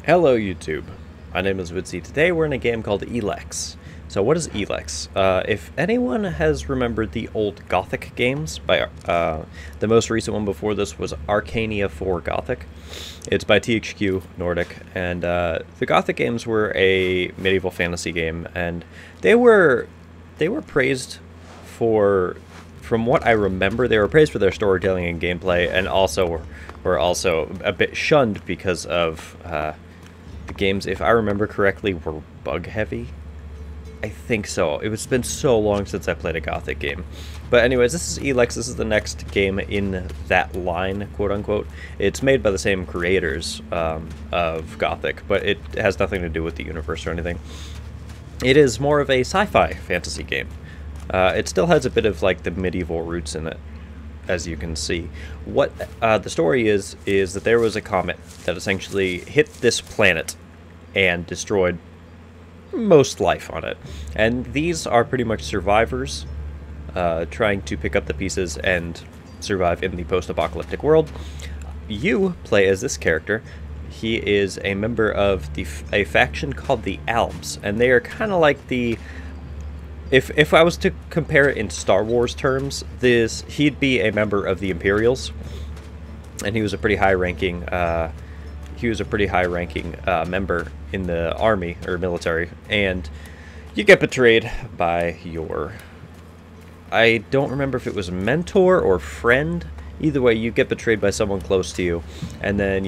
Hello YouTube, my name is uidsea. Today we're in a game called Elex. So what is Elex? If anyone has remembered the old Gothic games, the most recent one before this was Arcania 4 Gothic. It's by THQ Nordic, and the Gothic games were a medieval fantasy game, and they were praised for, from what I remember, they were praised for their storytelling and gameplay, and also were also a bit shunned because of the games, if I remember correctly, were bug heavy. I think so. It's been so long since I played a Gothic game. But anyways, this is Elex. This is the next game in that line, quote unquote. It's made by the same creators of Gothic, but it has nothing to do with the universe or anything. It is more of a sci-fi fantasy game. It still has a bit of like the medieval roots in it, as you can see. What the story is that there was a comet that essentially hit this planet and destroyed most life on it. And these are pretty much survivors trying to pick up the pieces and survive in the post-apocalyptic world. You play as this character. He is a member of a faction called the Alps, and they are kind of like the... If I was to compare it in Star Wars terms, he'd be a member of the Imperials, and he was a pretty high-ranking member in the army or military. And you get betrayed by your, I don't remember if it was mentor or friend. Either way, you get betrayed by someone close to you, and then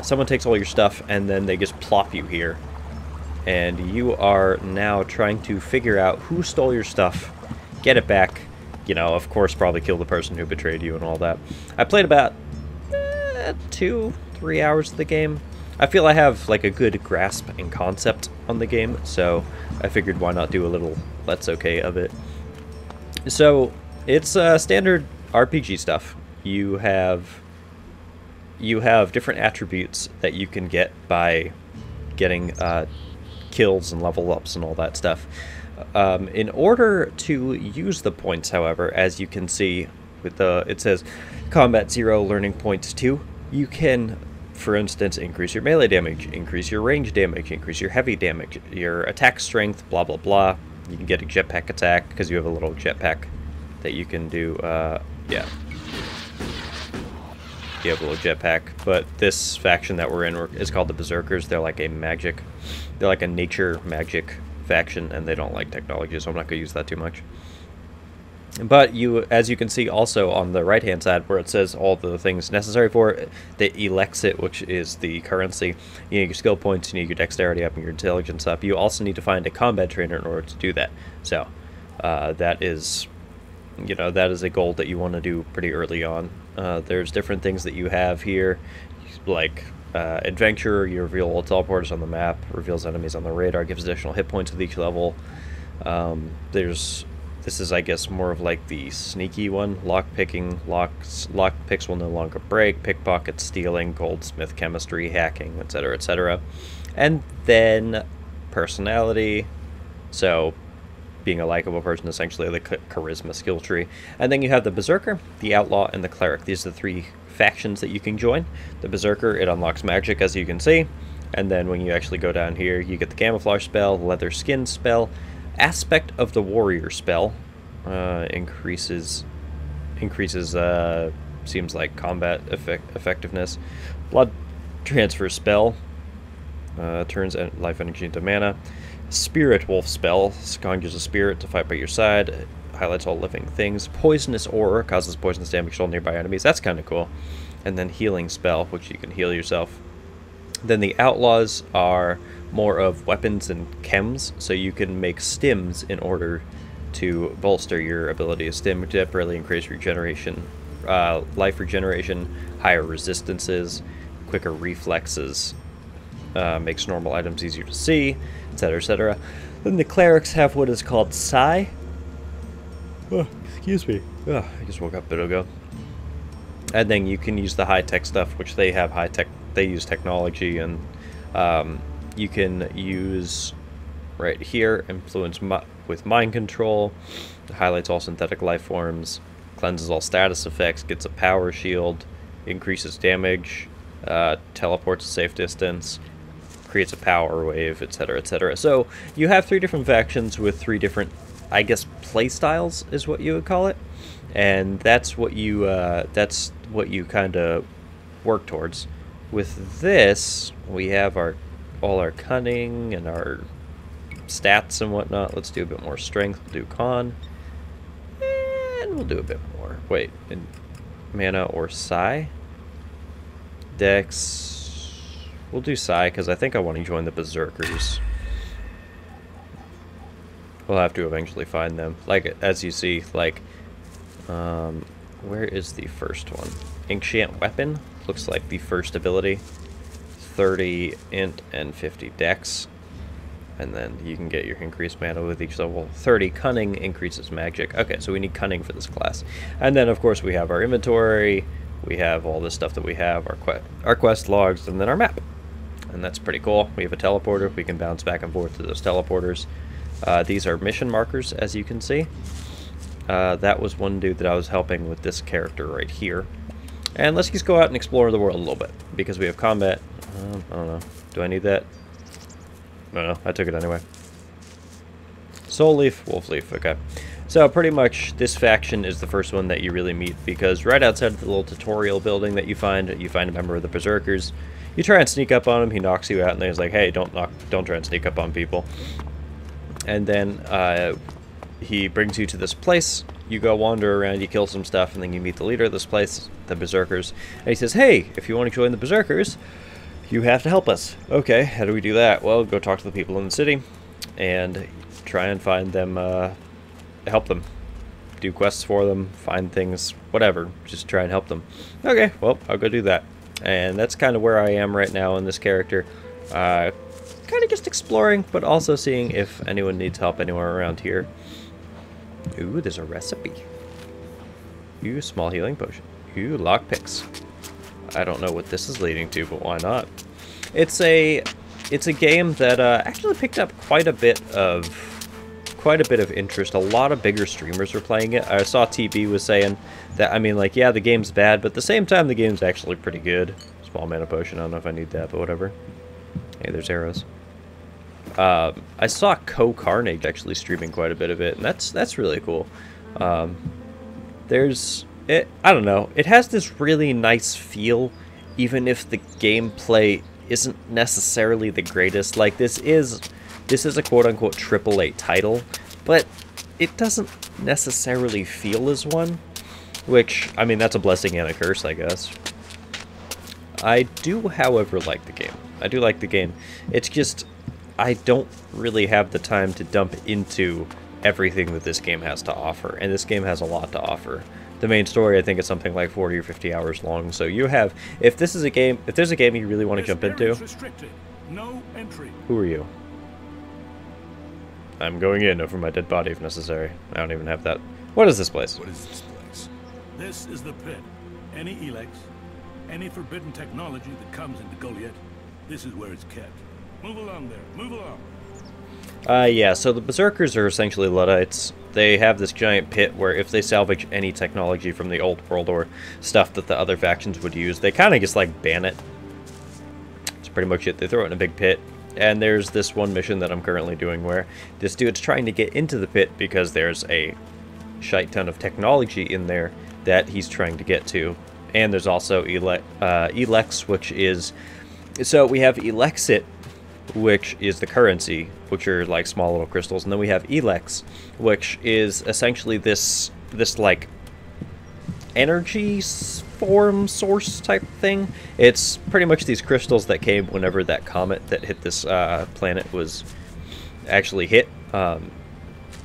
someone takes all your stuff, and then they just plop you here. And you are now trying to figure out who stole your stuff, get it back, you know, of course, probably kill the person who betrayed you and all that. I played about 2-3 hours of the game. I feel I have like a good grasp and concept on the game, so I figured why not do a little Let's Okay of it. So it's standard RPG stuff. You have different attributes that you can get by getting kills and level ups and all that stuff. In order to use the points, however, as you can see with it says combat 0, learning points 2, you can, for instance, increase your melee damage, increase your range damage, increase your heavy damage, your attack strength, blah blah blah. You can get a jetpack attack because you have a little jetpack that you can do. Yeah, you have a little jetpack. But this faction that we're in is called the Berserkers. They're like they're like a nature magic faction, and they don't like technology, so I'm not going to use that too much. But as you can see also on the right-hand side where it says all the things necessary for it, the Elexit, which is the currency, you need your skill points, you need your dexterity up and your intelligence up. You also need to find a combat trainer in order to do that. So that is a goal that you want to do pretty early on. There's different things that you have here, like Adventure. You reveal all teleporters on the map, reveals enemies on the radar, gives additional hit points with each level. This is, I guess, more of like the sneaky one. Lockpicking, lockpicks will no longer break. Pickpocket, stealing, goldsmith, chemistry, hacking, etc., etc. And then personality. So being a likable person, essentially the charisma skill tree. And then you have the Berserker, the Outlaw, and the Cleric. These are the three factions that you can join. The Berserker, it unlocks magic, as you can see. And then when you actually go down here, you get the Camouflage spell, Leather Skin spell, Aspect of the Warrior spell, increases seems like combat effectiveness. Blood Transfer spell, turns life energy into mana. Spirit Wolf spell, conjures a spirit to fight by your side, highlights all living things. Poisonous Aura, causes poisonous damage to all nearby enemies. That's kind of cool. And then Healing spell, which you can heal yourself. Then the Outlaws are more of weapons and chems, so you can make stims in order to bolster your ability. A stim temporarily increase regeneration, life regeneration, higher resistances, quicker reflexes, makes normal items easier to see, etc., etc. Then the Clerics have what is called Psi. Oh, excuse me. Oh, I just woke up a bit ago. And then you can use the high-tech stuff, which they have high-tech. They use technology, and you can use right here influence with mind control, highlights all synthetic life forms, cleanses all status effects, gets a power shield, increases damage, teleports a safe distance, creates a power wave, etc., etc. So you have 3 different factions with 3 different, I guess, play styles is what you would call it, and that's what you kind of work towards. With this, we have all our cunning and our stats and whatnot. Let's do a bit more strength. We'll do con, and we'll do a bit more. Wait, in mana or psi? Dex. We'll do psi because I think I want to join the berserkers. We'll have to eventually find them. Like, as you see, like, where is the first one? Enchant Weapon looks like the first ability. 30 int and 50 dex. And then you can get your increased mana with each level. 30 cunning increases magic. Okay, so we need cunning for this class. And then, of course, we have our inventory. We have all this stuff that we have, our quest logs, and then our map. And that's pretty cool. We have a teleporter. We can bounce back and forth to those teleporters. These are mission markers, as you can see. That was one dude that I was helping with this character right here. And let's just go out and explore the world a little bit, because we have combat. I don't know. Do I need that? No, I took it anyway. Soul Leaf, Wolf Leaf, okay. So pretty much this faction is the first one that you really meet, because right outside of the little tutorial building that you find a member of the Berserkers. You try and sneak up on him, he knocks you out, and then he's like, hey, don't try and sneak up on people. And then he brings you to this place. You go wander around, you kill some stuff, and then you meet the leader of this place, the Berserkers. And he says, hey, if you want to join the Berserkers, you have to help us. Okay, how do we do that? Well, go talk to the people in the city and try and find them, help them. Do quests for them, find things, whatever. Just try and help them. Okay, well, I'll go do that. And that's kind of where I am right now in this character. Kind of just exploring, but also seeing if anyone needs help anywhere around here. Ooh, there's a recipe. Ooh, small healing potion. Ooh, lockpicks. I don't know what this is leading to, but why not? It's a game that actually picked up quite a bit of interest. A lot of bigger streamers were playing it. I saw TB was saying that, I mean, like, yeah, the game's bad, but at the same time, the game's actually pretty good. Small mana potion. I don't know if I need that, but whatever. Hey, there's arrows. I saw Carnage actually streaming quite a bit of it, and that's really cool. I don't know. It has this really nice feel, even if the gameplay isn't necessarily the greatest. Like, this is a quote-unquote AAA title, but it doesn't necessarily feel as one, which, I mean, that's a blessing and a curse, I guess. I do, however, like the game. I do like the game. It's just, I don't really have the time to dump into everything that this game has to offer, and this game has a lot to offer. The main story, I think, is something like 40 or 50 hours long, so you have, if there's a game you really want to jump into, no entry. Who are you? I'm going in over my dead body if necessary. I don't even have that. What is this place? What is this place? This is the pit. Any Elex, any forbidden technology that comes into Goliath, this is where it's kept. Move along there, move along. Yeah, so the Berserkers are essentially Luddites. They have this giant pit where if they salvage any technology from the old world or stuff that the other factions would use, they kind of just, like, ban it. That's pretty much it. They throw it in a big pit. And there's this one mission that I'm currently doing where this dude's trying to get into the pit because there's a shite ton of technology in there that he's trying to get to. And there's also Elex, which is... So we have Elexit, which is the currency, which are like small little crystals, and then we have Elex, which is essentially this like energy form source type thing. It's pretty much these crystals that came whenever that comet that hit this planet was actually hit. The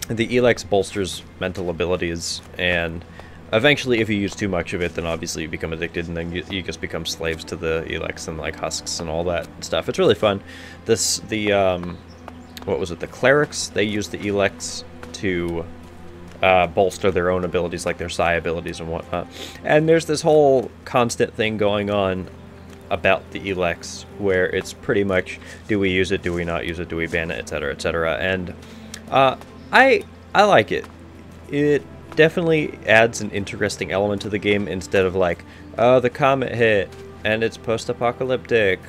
Elex bolsters mental abilities, and eventually, if you use too much of it, then obviously you become addicted, and then you just become slaves to the Elex and, like, husks and all that stuff. It's really fun. What was it? The clerics, they use the Elex to bolster their own abilities, like their Psi abilities and whatnot. And there's this whole constant thing going on about the Elex, where it's pretty much, do we use it, do we not use it, do we ban it, etc., etc. And I like it. It definitely adds an interesting element to the game instead of like, oh, the comet hit, and it's post-apocalyptic.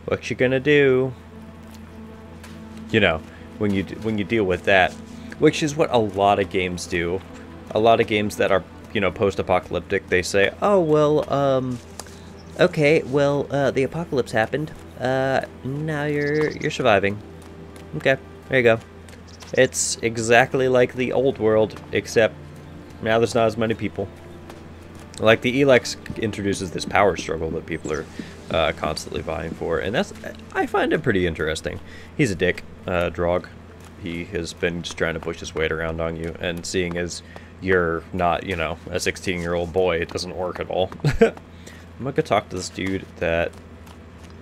What you gonna do? You know, when you deal with that, which is what a lot of games do. A lot of games that are, you know, post-apocalyptic, they say, oh well, okay, well, the apocalypse happened. Now you're surviving. Okay, there you go. It's exactly like the old world, except now there's not as many people. Like, the Elex introduces this power struggle that people are constantly vying for, and I find it pretty interesting. He's a dick, Drog. He has been just trying to push his weight around on you, and seeing as you're not, you know, a 16-year-old boy, it doesn't work at all. I'm gonna go talk to this dude that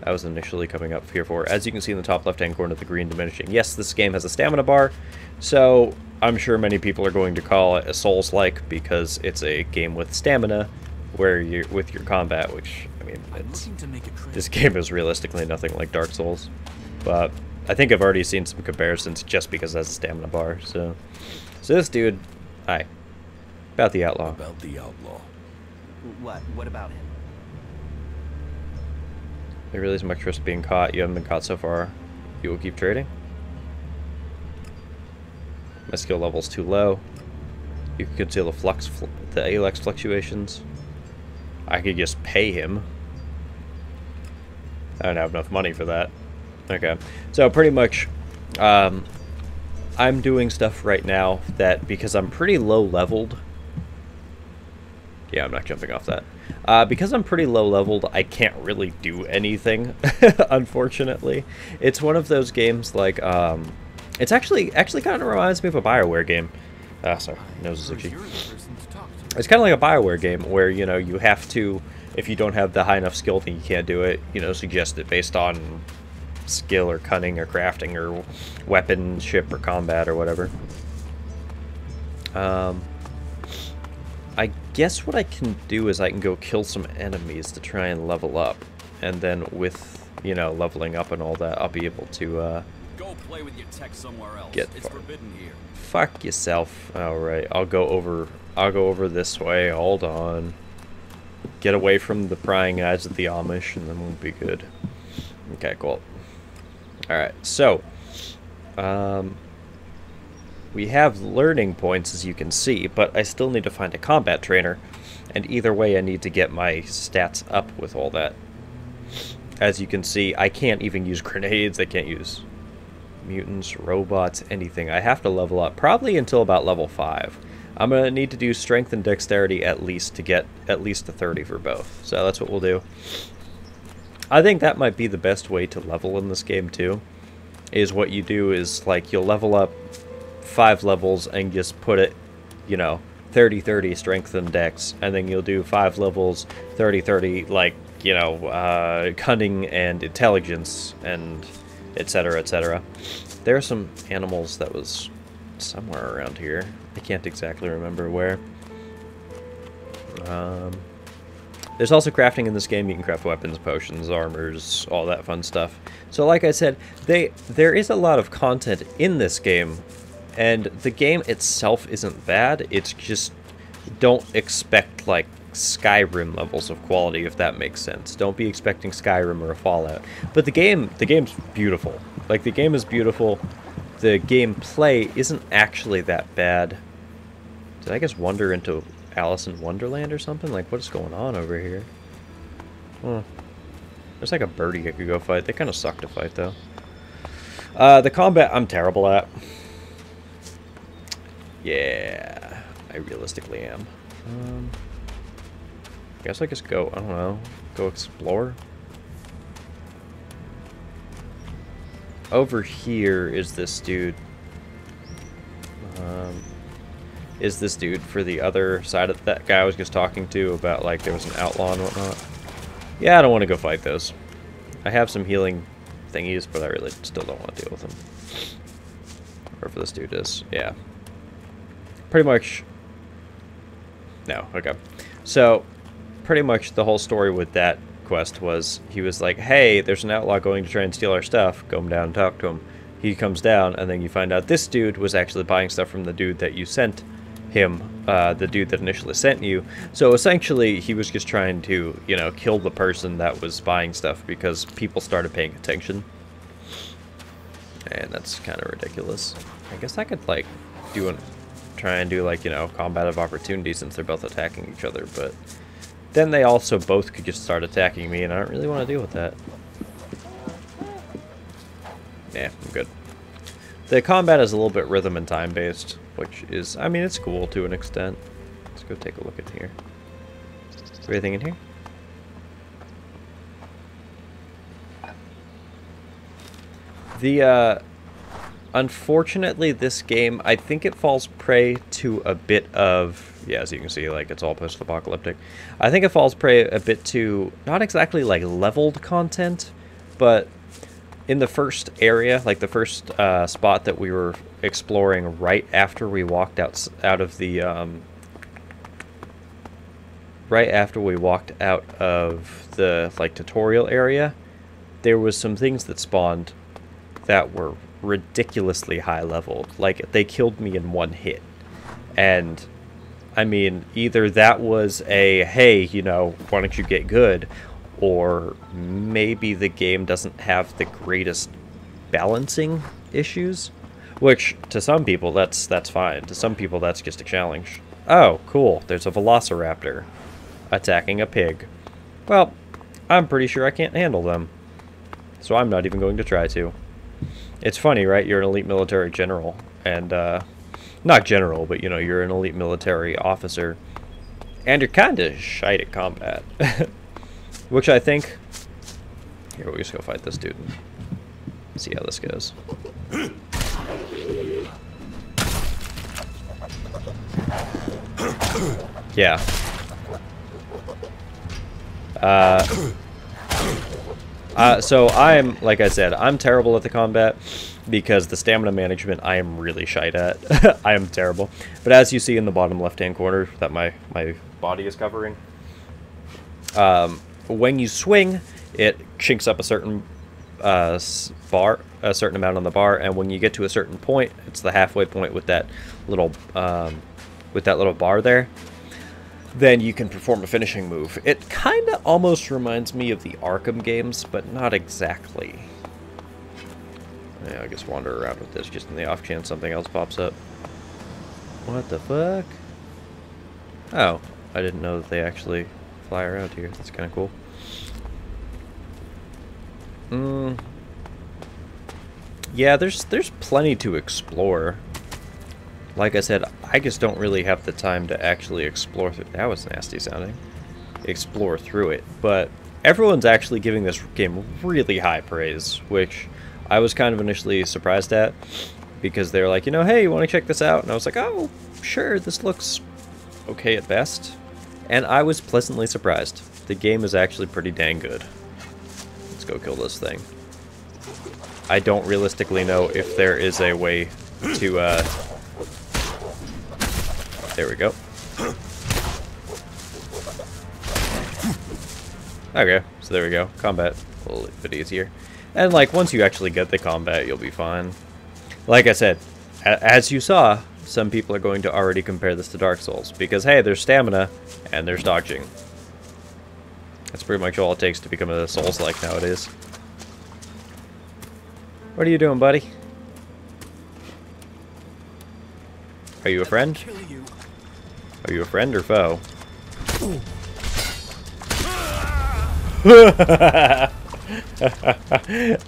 I was initially coming up here for. As you can see in the top left-hand corner, the green diminishing. Yes, this game has a stamina bar, so I'm sure many people are going to call it a Souls-like because it's a game with stamina, where you're with your combat, which, I mean, this game is realistically nothing like Dark Souls. But I think I've already seen some comparisons just because it has a stamina bar. So this dude, hi, about the outlaw. About the outlaw. What? What about him? There really isn't much risk being caught. You haven't been caught so far. You will keep trading. My skill level's too low. You can conceal the Elex fluctuations. I could just pay him. I don't have enough money for that. Okay, so pretty much, I'm doing stuff right now that, because I'm pretty low leveled. Yeah, I'm not jumping off that. Because I'm pretty low leveled, I can't really do anything, unfortunately. It's one of those games like, it's actually kind of reminds me of a BioWare game. Sorry, nose is itchy. It's kind of like a BioWare game where, you know, you have to, if you don't have the high enough skill, then you can't do it, you know, suggest it based on skill or cunning or crafting or weaponship or combat or whatever. I guess what I can do is I can go kill some enemies to try and level up, and then with, you know, leveling up and all that, I'll be able to Go play with your tech somewhere else. Get It's far. forbidden here. Fuck yourself. Alright, I'll go over this way. Hold on. Get away from the prying eyes of the Amish, and then we'll be good. Okay, cool. Alright, so we have learning points, as you can see, but I still need to find a combat trainer, and either way I need to get my stats up with all that. As you can see, I can't even use grenades, I can't use mutants, robots, anything. I have to level up, probably until about level 5. I'm going to need to do strength and dexterity at least to get at least a 30 for both. So that's what we'll do. I think that might be the best way to level in this game too. Is what you do is, like, you'll level up 5 levels and just put it, you know, 30-30 strength and dex, and then you'll do 5 levels, 30-30, like, you know, cunning and intelligence, and etc, etc. There are some animals that was somewhere around here. I can't exactly remember where. There's also crafting in this game. You can craft weapons, potions, armors, all that fun stuff. So like I said, there is a lot of content in this game, and the game itself isn't bad. It's just, don't expect like Skyrim levels of quality, if that makes sense. Don't be expecting Skyrim or a Fallout. But the game's beautiful. Like, the game is beautiful. The gameplay isn't actually that bad. Did I just wander into Alice in Wonderland or something? Like, what is going on over here? Huh. There's like a birdie I could go fight. They kind of suck to fight, though. The combat, I'm terrible at. Yeah, I realistically am. I guess I just go, I don't know, go explore. Over here is this dude. Is this dude for the other side of that guy I was just talking to about, like, there was an outlaw and whatnot. Yeah, I don't want to go fight those. I have some healing thingies, but I really still don't want to deal with them. Wherever this dude is, yeah. Pretty much. No, okay. So, pretty much the whole story with that quest was, he was like, hey, there's an outlaw going to try and steal our stuff. Go down and talk to him. He comes down, and then you find out this dude was actually buying stuff from the dude that you sent him, the dude that initially sent you. So essentially, he was just trying to, you know, kill the person that was buying stuff because people started paying attention. And that's kind of ridiculous. I guess I could, like, try and do, like, you know, combat of opportunity since they're both attacking each other, but then they also both could just start attacking me, and I don't really want to deal with that. Yeah, I'm good. The combat is a little bit rhythm and time based, which is, I mean, it's cool to an extent. Let's go take a look in here. Is there anything in here? Unfortunately, this game, I think it falls prey to a bit of, yeah, as you can see, like, it's all post-apocalyptic. I think it falls prey a bit to, not exactly, like, leveled content, but in the first area, like the first spot that we were exploring right after we walked out of the, like, tutorial area, there was some things that spawned that were ridiculously high leveled. Like, they killed me in one hit. And, I mean, either that was a, hey, you know, why don't you get good, or maybe the game doesn't have the greatest balancing issues, which, to some people, that's fine. To some people, that's just a challenge. Oh, cool, there's a velociraptor attacking a pig. Well, I'm pretty sure I can't handle them, so I'm not even going to try to. It's funny, right? You're an elite military general, and, not general, but, you know, you're an elite military officer, and you're kind of shite at combat. Which I think... Here, we'll just go fight this dude and see how this goes. Yeah. So I'm, like I said, I'm terrible at the combat because the stamina management I am really shite at. I am terrible. But as you see in the bottom left-hand corner that my body is covering, when you swing, it chinks up a certain a certain amount on the bar, and when you get to a certain point, it's the halfway point with that little bar there, then you can perform a finishing move. It kind of almost reminds me of the Arkham games, but not exactly. Yeah, I just wander around with this just in the off chance something else pops up. What the fuck? Oh, I didn't know that they actually fly around here. That's kind of cool. Yeah, there's plenty to explore. Like I said, I just don't really have the time to actually explore through. That was nasty sounding. Explore through it, but everyone's actually giving this game really high praise, which I was kind of initially surprised at, because they're like, you know, hey, you want to check this out? And I was like, oh, sure, this looks okay at best. And I was pleasantly surprised. The game is actually pretty dang good. Let's go kill this thing. I don't realistically know if there is a way to, there we go. Okay, so there we go. Combat a little bit easier. And, like, once you actually get the combat, you'll be fine. Like I said, as you saw, some people are going to already compare this to Dark Souls, because, hey, there's stamina, and there's dodging. That's pretty much all it takes to become a Souls-like nowadays. What are you doing, buddy? Are you a friend? Are you a friend or foe?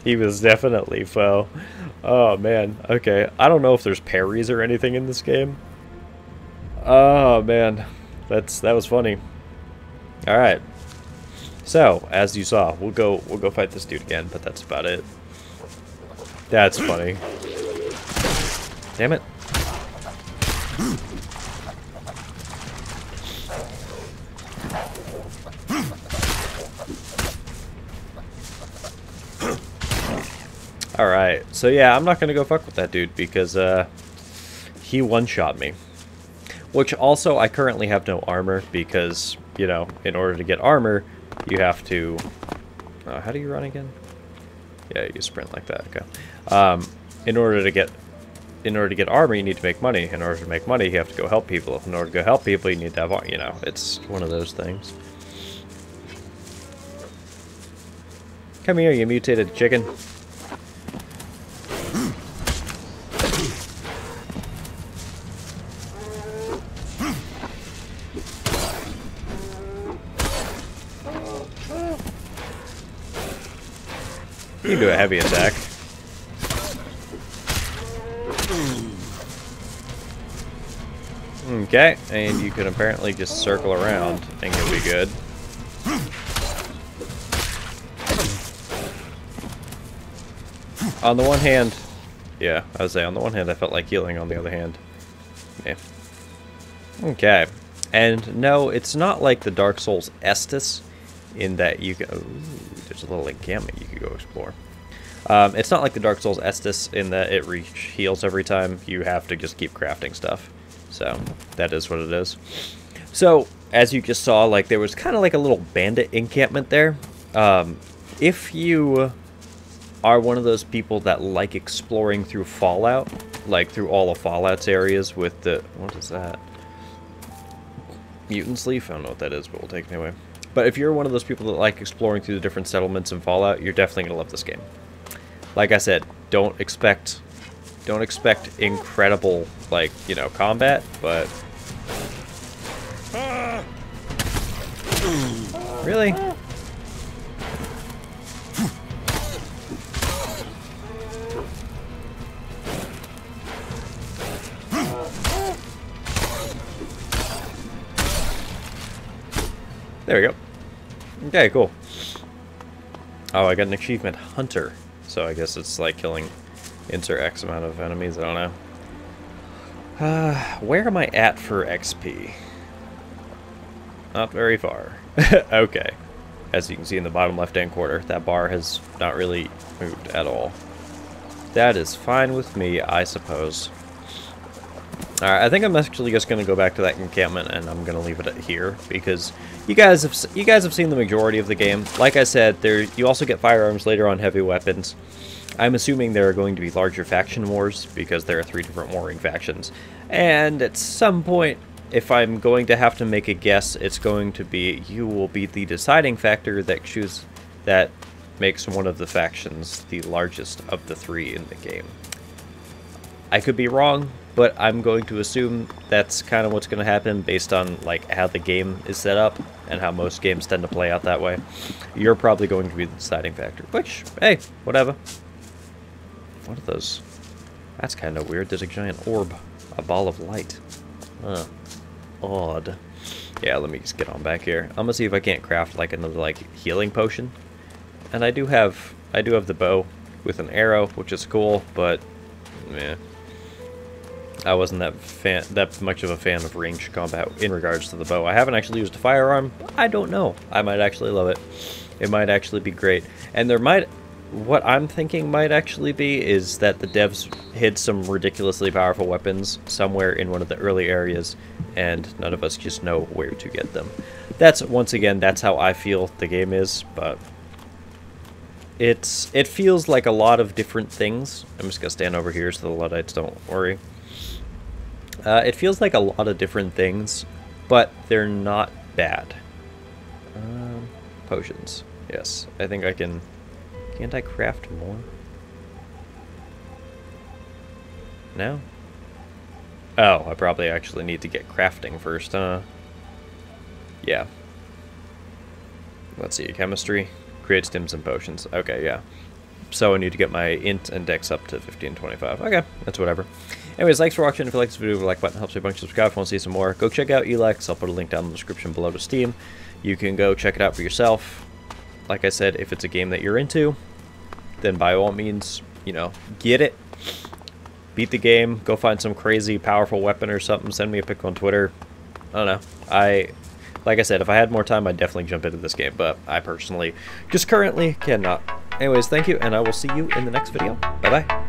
He was definitely foe. Oh man, okay. I don't know if there's parries or anything in this game. Oh man, that was funny. All right. So as you saw, we'll go fight this dude again, but that's about it. That's funny. Damn it. Alright, so yeah, I'm not gonna go fuck with that dude because he one-shot me. Which also, I currently have no armor because, you know, in order to get armor, you have to... how do you run again? Yeah, you sprint like that, okay. In order to get in order to get armor, you need to make money. In order to make money, you have to go help people. In order to go help people, you need to have, you know, it's one of those things. Come here, you mutated chicken. You can do a heavy attack. Okay, and you can apparently just circle around and you'll be good. On the one hand, yeah, I would say on the one hand I felt like healing, on the other hand, yeah. Okay, and no, it's not like the Dark Souls Estus in that you go, ooh, there's a little encampment you could go explore. It's not like the Dark Souls Estus in that it heals every time. You have to just keep crafting stuff. So, that is what it is. So, as you just saw, like, there was kind of like a little bandit encampment there. If you are one of those people that like exploring through Fallout, like through all of Fallout's areas with the... What is that? Mutant's Leaf? I don't know what that is, but we'll take it anyway. But if you're one of those people that like exploring through the different settlements in Fallout, you're definitely going to love this game. Like I said, don't expect incredible, like, you know, combat, but... Really? There we go. Okay, cool. Oh, I got an achievement, Hunter. So I guess it's like killing insert X amount of enemies, I don't know. Where am I at for XP? Not very far. Okay. As you can see in the bottom left-hand corner, that bar has not really moved at all. That is fine with me, I suppose. Alright, I think I'm actually just going to go back to that encampment and I'm going to leave it here because you guys have seen the majority of the game. Like I said, you also get firearms later on, heavy weapons. I'm assuming there are going to be larger faction wars because there are 3 different warring factions. And at some point, if I'm going to have to make a guess, it's going to be you will be the deciding factor that makes one of the factions the largest of the 3 in the game. I could be wrong, but I'm going to assume that's kind of what's going to happen based on like how the game is set up and how most games tend to play out that way. You're probably going to be the deciding factor, which, hey, whatever. What are those? That's kind of weird. There's a giant orb, a ball of light. Odd. Yeah, let me just get on back here. I'm gonna see if I can't craft like another like healing potion. And I do have the bow with an arrow, which is cool, but yeah. I wasn't that much of a fan of ranged combat in regards to the bow. I haven't actually used a firearm. I don't know. I might actually love it. It might actually be great. And what I'm thinking might actually be is that the devs hid some ridiculously powerful weapons somewhere in one of the early areas, and none of us just know where to get them. Once again, that's how I feel the game is, but it feels like a lot of different things. I'm just gonna stand over here so the Luddites don't worry. It feels like a lot of different things, but they're not bad. Potions. Yes, I think I can... Can't I craft more? No? Oh, I probably actually need to get crafting first, huh? Yeah. Let's see, chemistry. Create stims and potions. Okay, yeah. So I need to get my int and dex up to 15 and 25. Okay, that's whatever. Anyways, thanks for watching. If you like this video, the like button helps me a bunch. Subscribe if you want to see some more. Go check out Elex. I'll put a link down in the description below to Steam. You can go check it out for yourself. Like I said, if it's a game that you're into, then by all means, you know, get it. Beat the game. Go find some crazy powerful weapon or something. Send me a pic on Twitter. I don't know. Like I said, if I had more time, I'd definitely jump into this game, but I personally just currently cannot. Anyways, thank you, and I will see you in the next video. Bye-bye.